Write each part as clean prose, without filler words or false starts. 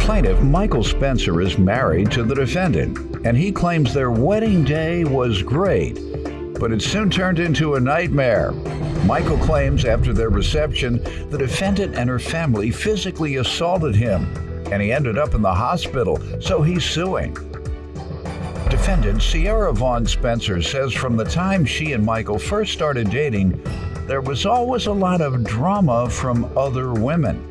plaintiff, Michael Spencer, is married to the defendant, and he claims their wedding day was great, but it soon turned into a nightmare. Michael claims after their reception, the defendant and her family physically assaulted him, and he ended up in the hospital, so he's suing. Defendant Sierra Vaughn Spencer says from the time she and Michael first started dating, there was always a lot of drama from other women.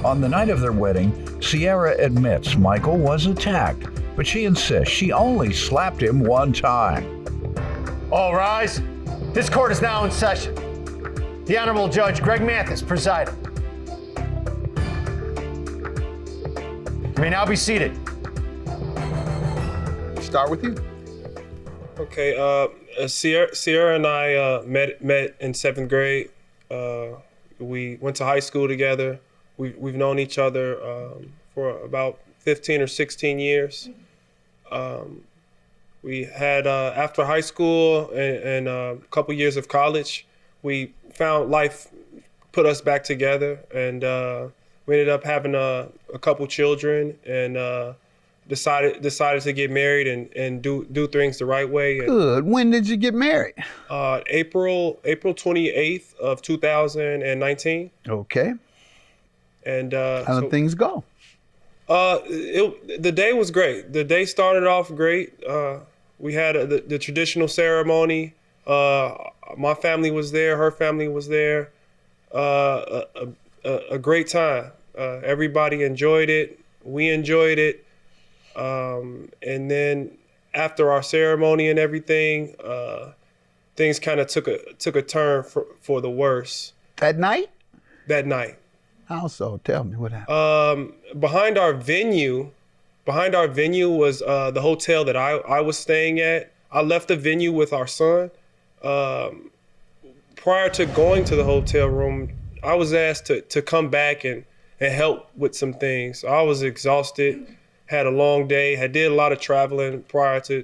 On the night of their wedding, Sierra admits Michael was attacked, but she insists she only slapped him one time. All rise. This court is now in session. The Honorable Judge Greg Mathis presiding. You may now be seated. Start with you. Okay, Sierra and I met in 7th grade. We went to high school together. We've known each other for about 15 or 16 years. We had, after high school and a couple years of college, we found life put us back together, and we ended up having a couple children, and decided to get married and do things the right way. Good. When did you get married? April 28th of 2019. Okay. And how did things go? The day was great. The day started off great. We had the traditional ceremony. My family was there. Her family was there. A great time. Everybody enjoyed it. We enjoyed it. And then after our ceremony and everything, things kind of took a turn for the worse. That night? That night. How so? Tell me what happened. Behind our venue was the hotel that I was staying at. I left the venue with our son. Prior to going to the hotel room, I was asked to come back and help with some things. I was exhausted, had a long day, did a lot of traveling prior to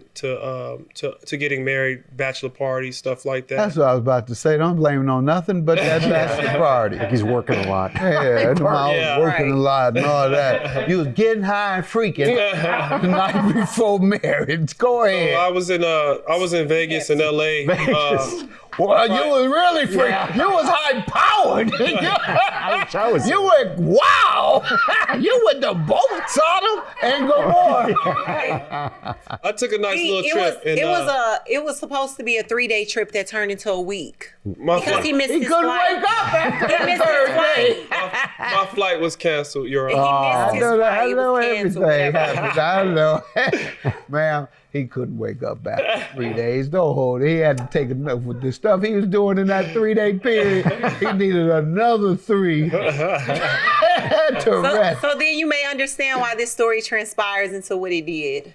getting married, bachelor parties, stuff like that. That's what I was about to say. Don't blame it on nothing but that bachelor party. Like he's working a lot. Yeah, I was working a lot and all that. You was getting high and freaking the night before marriage. Go ahead. So I was in Vegas and LA. Vegas. Well, you was really freaking. Yeah. You was high powered. You went wow. You went to both Sodom and Gomorrah. I took a nice little trip. It was supposed to be a 3-day trip that turned into a week. Because he missed his flight. He couldn't wake up after the third day. My flight was canceled, Your Honor. I know everything happened. I know. Ma'am, he couldn't wake up after 3 days. Don't hold it. He had to take enough with the stuff he was doing in that 3-day period. He needed another 3 to rest. So then you may understand why this story transpires into what he did.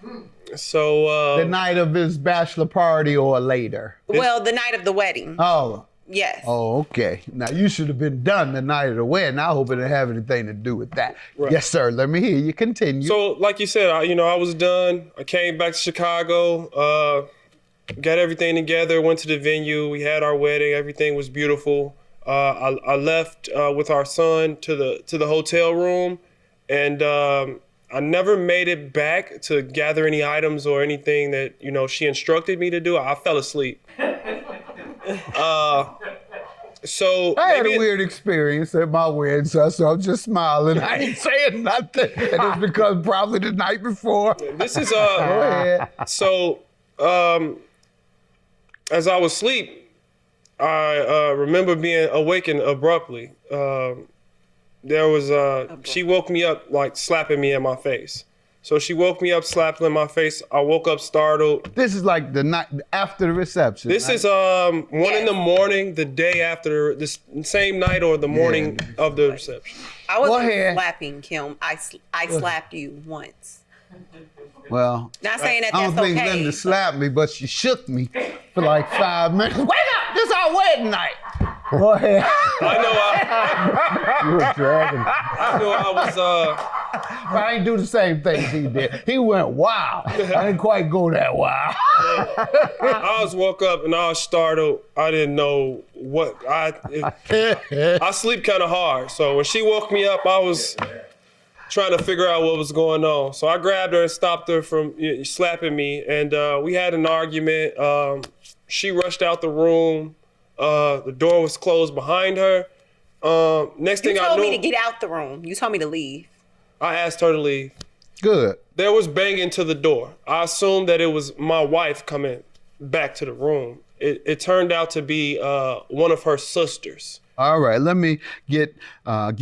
So the night of his bachelor party or later? Well, the night of the wedding. Oh. Yes. Oh, okay. Now, you should have been done the night of the wedding. I hope it didn't have anything to do with that. Right. Yes, sir. Let me hear you continue. So, like you said, I was done. I came back to Chicago, got everything together, went to the venue. We had our wedding. Everything was beautiful. I left with our son to the hotel room, and I never made it back to gather any items or anything that, she instructed me to do. I fell asleep. So I had a weird experience at my wedding, so I'm just smiling. I ain't saying nothing. And it's because probably the night before. This is Go ahead. So as I was asleep, I remember being awakened abruptly. There was she woke me up like slapping me in my face. So she woke me up, slapped in my face. I woke up startled. This is like the night after the reception. This is 1 in the morning, the day after, this same night or the morning of the reception. I wasn't slapping Kim. I slapped you once. Well, not saying that I that's don't think okay. Linda slapped me, but she shook me for like 5 minutes. Wake up! This is our wedding night. Go ahead. You were dragging. I know I was. But I didn't do the same things he did. He went wow. I didn't quite go that wow. I was woke up and I was startled. I didn't know what I sleep kind of hard. So when she woke me up, I was trying to figure out what was going on. So I grabbed her and stopped her from slapping me, and we had an argument. She rushed out the room. The door was closed behind her. Next thing I knew, You told me to get out the room. You told me to leave. I asked her to leave. Good. There was banging to the door. I assumed that it was my wife coming back to the room. It turned out to be one of her sisters. All right, let me get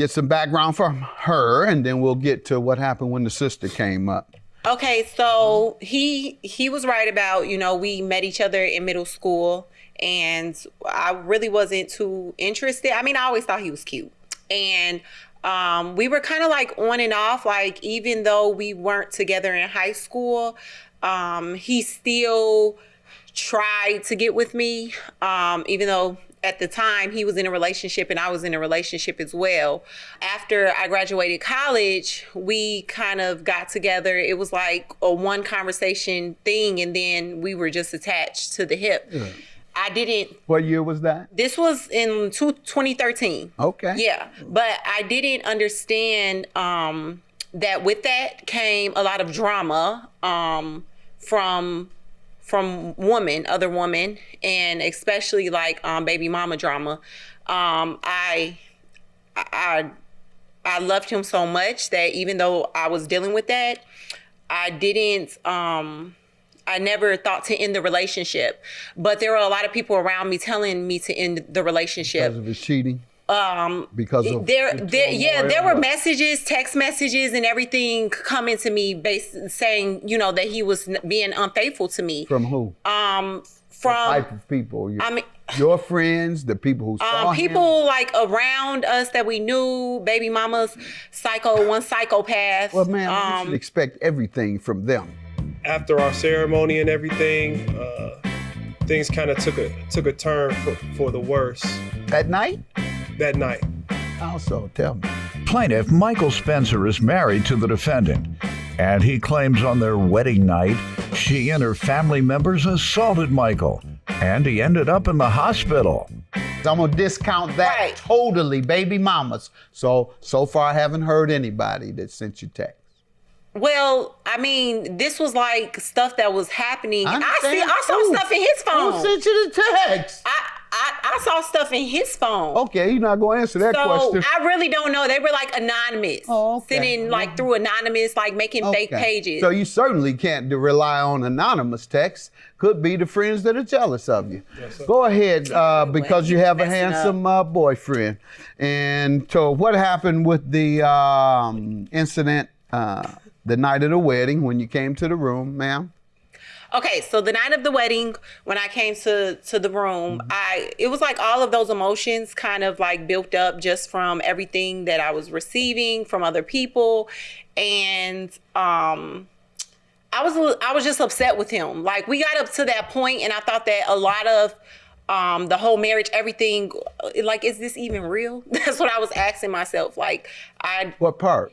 some background from her, and then we'll get to what happened when the sister came up. Okay, so he was right about, we met each other in middle school, and I really wasn't too interested. I mean, I always thought he was cute. And we were kind of like on and off, like even though we weren't together in high school, he still tried to get with me, even though at the time he was in a relationship and I was in a relationship as well. After I graduated college, we kind of got together. It was like a one conversation thing, and then we were just attached to the hip. Yeah. I didn't. What year was that? This was in 2013. Okay. Yeah, but I didn't understand that with that came a lot of drama from other women, and especially like baby mama drama. I loved him so much that even though I was dealing with that, I never thought to end the relationship. But there were a lot of people around me telling me to end the relationship. Because of his cheating? Because of there were messages, text messages, and everything coming to me saying, that he was being unfaithful to me. From who? From the type of people. Your friends, the people who saw him? People like around us that we knew, baby mama's one psychopath. Well, man, you should expect everything from them. After our ceremony and everything, things kind of took a turn for the worse. That night? That night. Also, tell me. Plaintiff Michael Spencer is married to the defendant, and he claims on their wedding night, she and her family members assaulted Michael, and he ended up in the hospital. I'm going to discount that totally, baby mamas. So far I haven't heard anybody that sent you text. Well, I mean, this was like stuff that was happening. I saw stuff in his phone. Who sent you the text? I saw stuff in his phone. Okay, you're not going to answer that question. I really don't know. They were like anonymous. Oh, okay. Sending like through anonymous, like making fake pages. So you certainly can't rely on anonymous texts. Could be the friends that are jealous of you. Yes, go ahead, because you have a handsome boyfriend. And so what happened with the incident the night of the wedding when you came to the room, ma'am? Okay, so the night of the wedding, when I came to the room, it was like all of those emotions kind of like built up just from everything that I was receiving from other people. And I was just upset with him. Like, we got up to that point and I thought that a lot of the whole marriage, everything, like, is this even real? That's what I was asking myself. Like, what part?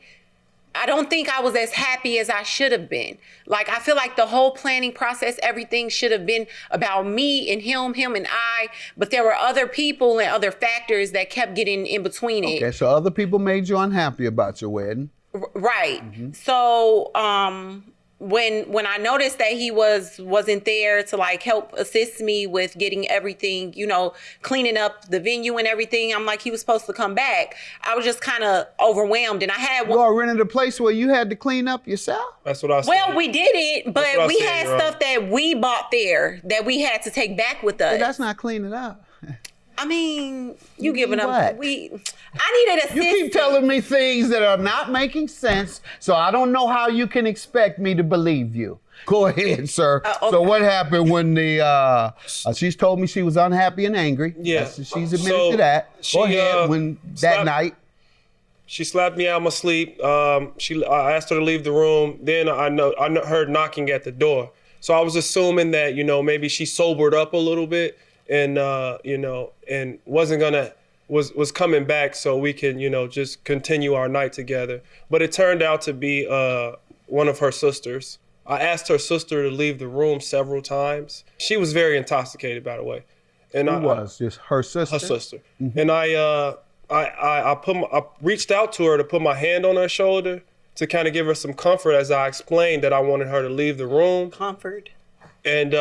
I don't think I was as happy as I should have been. Like, I feel like the whole planning process, everything should have been about me and him and I, but there were other people and other factors that kept getting in between it. Okay, so other people made you unhappy about your wedding. Right. Mm-hmm. So, when I noticed that he wasn't there to like help assist me with getting everything, cleaning up the venue and everything, I'm like, he was supposed to come back. I was just kind of overwhelmed, and I had You all rented a place where you had to clean up yourself? That's what I said. Well, we did it, but we had stuff that we bought there that we had to take back with us. Well, that's not cleaning up. I mean, you giving up. I needed assistance. You keep telling me things that are not making sense, so I don't know how you can expect me to believe you. Go ahead, sir. Okay. So what happened when she's told me she was unhappy and angry. Yeah. She's admitted to that. Go ahead, that night. She slapped me out of my sleep. I asked her to leave the room. Then I heard knocking at the door. So I was assuming that, maybe she sobered up a little bit. And and was coming back so we can just continue our night together. But it turned out to be one of her sisters. I asked her sister to leave the room several times. She was very intoxicated, by the way. And just her sister? Her sister. Mm-hmm. And I reached out to her to put my hand on her shoulder to kind of give her some comfort as I explained that I wanted her to leave the room. Comfort. And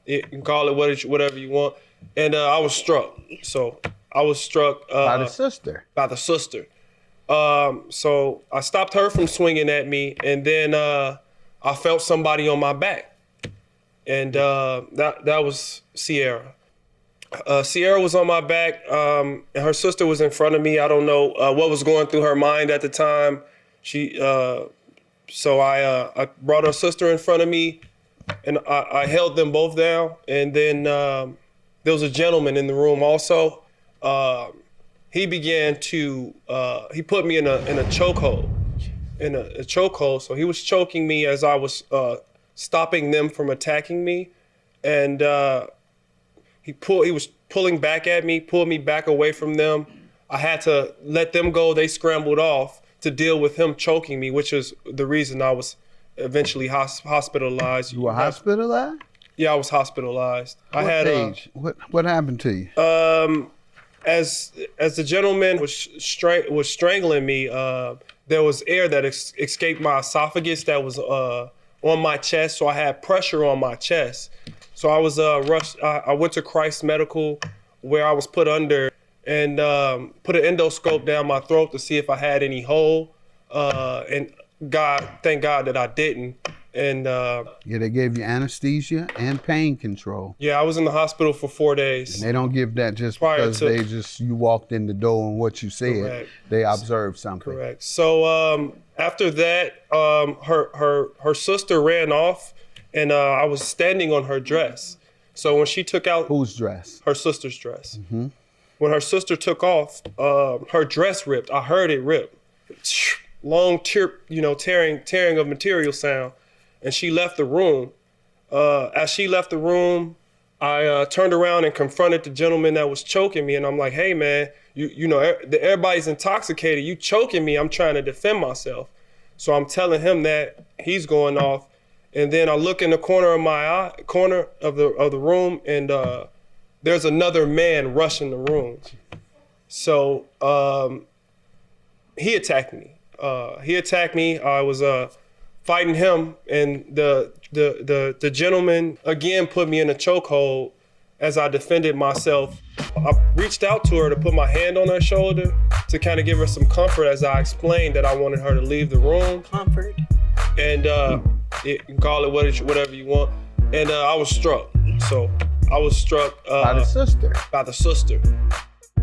you can call it whatever you want. And I was struck. So I was struck By the sister. By the sister. So I stopped her from swinging at me, and then I felt somebody on my back, and that was Sierra. Sierra was on my back, and her sister was in front of me. I don't know what was going through her mind at the time. So I brought her sister in front of me, and I held them both down. And then there was a gentleman in the room also. He began to he put me in a chokehold, So he was choking me as I was stopping them from attacking me, and he was pulling back at me, pulled me back away from them. I had to let them go. They scrambled off to deal with him choking me, which is the reason I was eventually hospitalized. You were hospitalized? Yeah, I was hospitalized. What age? What happened to you? As the gentleman was strangling me, there was air that escaped my esophagus that was on my chest, so I had pressure on my chest. So I was rushed. I went to Christ Medical, where I was put under and put an endoscope down my throat to see if I had any hole. And thank God that I didn't. And yeah, they gave you anesthesia and pain control. Yeah, I was in the hospital for 4 days. And they don't give that just Prior because you walked in the door and what you said. Correct. They observed something. Correct. So after that, her sister ran off, and I was standing on her dress. So when she took out whose dress? Her sister's dress. Mm-hmm. When her sister took off, her dress ripped. I heard it rip. Long tearing of material sound. And she left the room. As she left the room, I turned around and confronted the gentleman that was choking me. And I'm like, hey, man, you know, everybody's intoxicated. You choking me. I'm trying to defend myself. So I'm telling him that. He's going off. And then I look in the corner of the room, and there's another man rushing the room. So he attacked me. I was fighting him, and the gentleman again put me in a chokehold as I defended myself. I reached out to her to put my hand on her shoulder to kind of give her some comfort as I explained that I wanted her to leave the room. Comfort. And you can call it whatever you want. And I was struck. So I was struck by the sister. By the sister.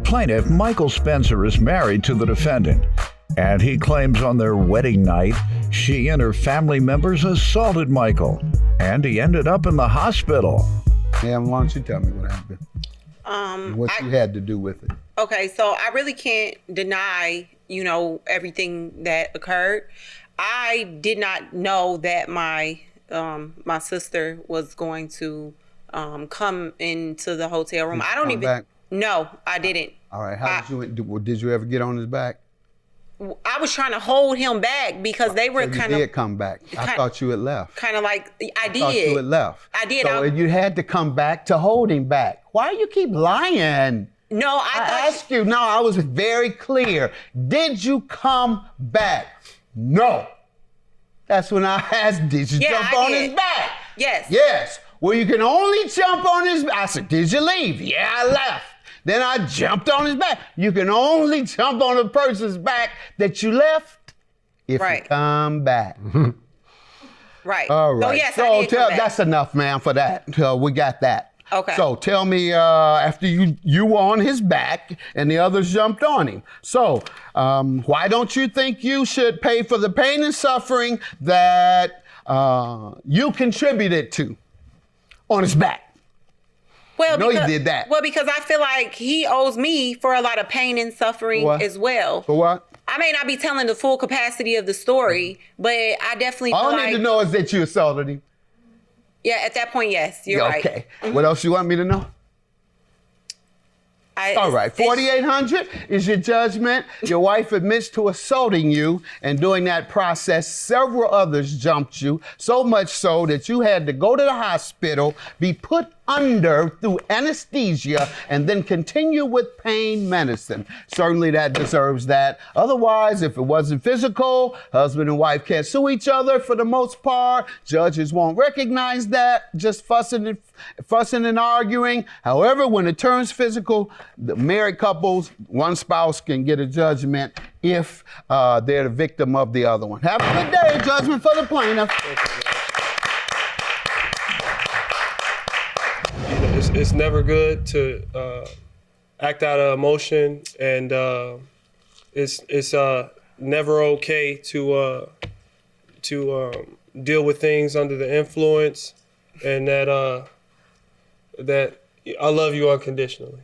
Plaintiff Michael Spencer is married to the defendant, and he claims on their wedding night, she and her family members assaulted Michael, and he ended up in the hospital. Yeah, why don't you tell me what happened? What you had to do with it. Okay, so I really can't deny, everything that occurred. I did not know that my sister was going to come into the hotel room. I don't even. Back? No, I didn't. All right. Did you ever get on his back? I was trying to hold him back because they were kind of. You did come back. I thought you had left. Kind of like I did. I thought you had left. I did. So you had to come back to hold him back. Why do you keep lying? No, I asked you. No, I was very clear. Did you come back? No. That's when I asked, did you jump on his back? Yes. Yes. Well, you can only jump on his back. I said, did you leave? Yeah, I left. Then I jumped on his back. You can only jump on a person's back that you left if you come back. Right. All right. So, yes, I did come back. That's enough, ma'am, for that. We got that. Okay. So tell me, after you were on his back and the others jumped on him. So why don't you think you should pay for the pain and suffering that you contributed to on his back? Well, he did that. Well, because I feel like he owes me for a lot of pain and suffering as well. For what? I may not be telling the full capacity of the story, but I definitely feel all I need to know is that you assaulted him. Yeah, at that point, yes, you're right. Okay. Mm-hmm. What else you want me to know? All right, 4,800 is your judgment. Your wife admits to assaulting you, and during that process, several others jumped you, so much so that you had to go to the hospital, be put under through anesthesia and then continue with pain medicine. Certainly that deserves that. Otherwise, if it wasn't physical, husband and wife can't sue each other for the most part. Judges won't recognize that, just fussing and arguing. However, when it turns physical, the married couples, one spouse can get a judgment if they're the victim of the other one. Have a good day. Judgment for the plaintiff. It's never good to act out of emotion, and it's never okay to deal with things under the influence, and that I love you unconditionally.